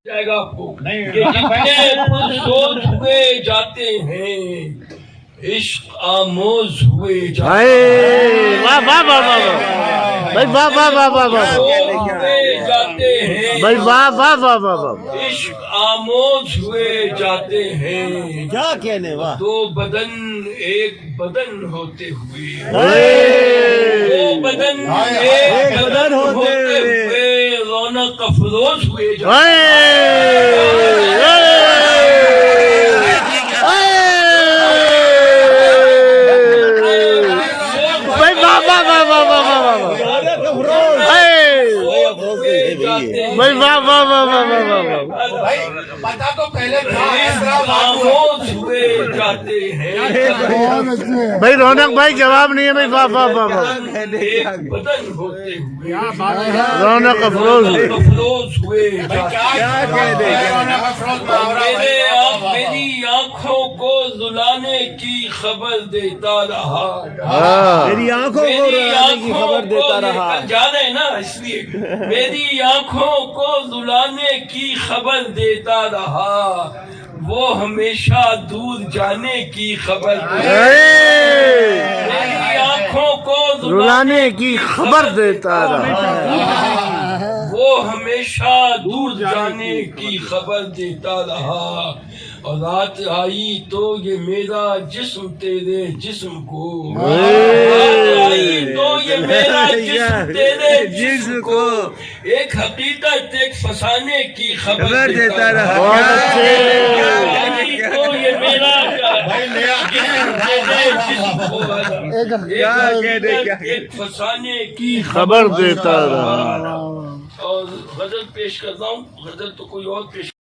جائے گا آپ کو کہ جتنے پرسوز ہوئے جاتے ہیں عشق آموز ہوئے جاتے ہیں، واہ واہ واہ واہ بھائی، واہ واہ واہ واہ واہ ہوئے جاتے ہیں بھائی، واہ واہ واہ واہ واہ، عشق آموز ہوئے جاتے ہیں، کیا کہنے واہ، دو بدن ایک بدن ہوتے ہوئے، اے، دو بدن ایک بدن ہوتے ہوئے رونق افروز ہوئے جاتے بھائی واہ واہ واہ واہ واہ واہ واہ، بھائی واہ واہ واہ واہ واہ واہ، پتا تو پہلے خاموش ہوئے جاتے ہیں، بھائی رونق بھائی جواب نہیں ہے بھائی، واہ واہ واہ واہ، ایک بدن ہوتے ہوئے رونق افروز ہوئے جاتے ہیں، میری آنکھوں کو رلانے کی خبر دیتا رہا، میری آنکھوں کو رلانے کی خبر دیتا رہا، جا رہے ہیں نا اس لیے، میری آنکھوں کو رلانے کی خبر دیتا رہا، وہ ہمیشہ دور جانے کی خبر دیتا رہا، میری آنکھوں کو رلانے کی خبر دیتا رہا، وہ ہمیشہ دور جانے کی خبر دیتا رہا، اور رات آئی تو یہ میرا جسم تیرے جسم کو، رات آئی تو یہ میرا جسم تیرے جسم کو ایک حقیقت ایک فسانے کی خبر دیتا رہا، بہت اچھے، تو یہ میرا جسم تیرے جسم کو ایک فسانے کی خبر دیتا رہا۔ اور غزل پیش کرتا ہوں، غزل تو کوئی اور پیش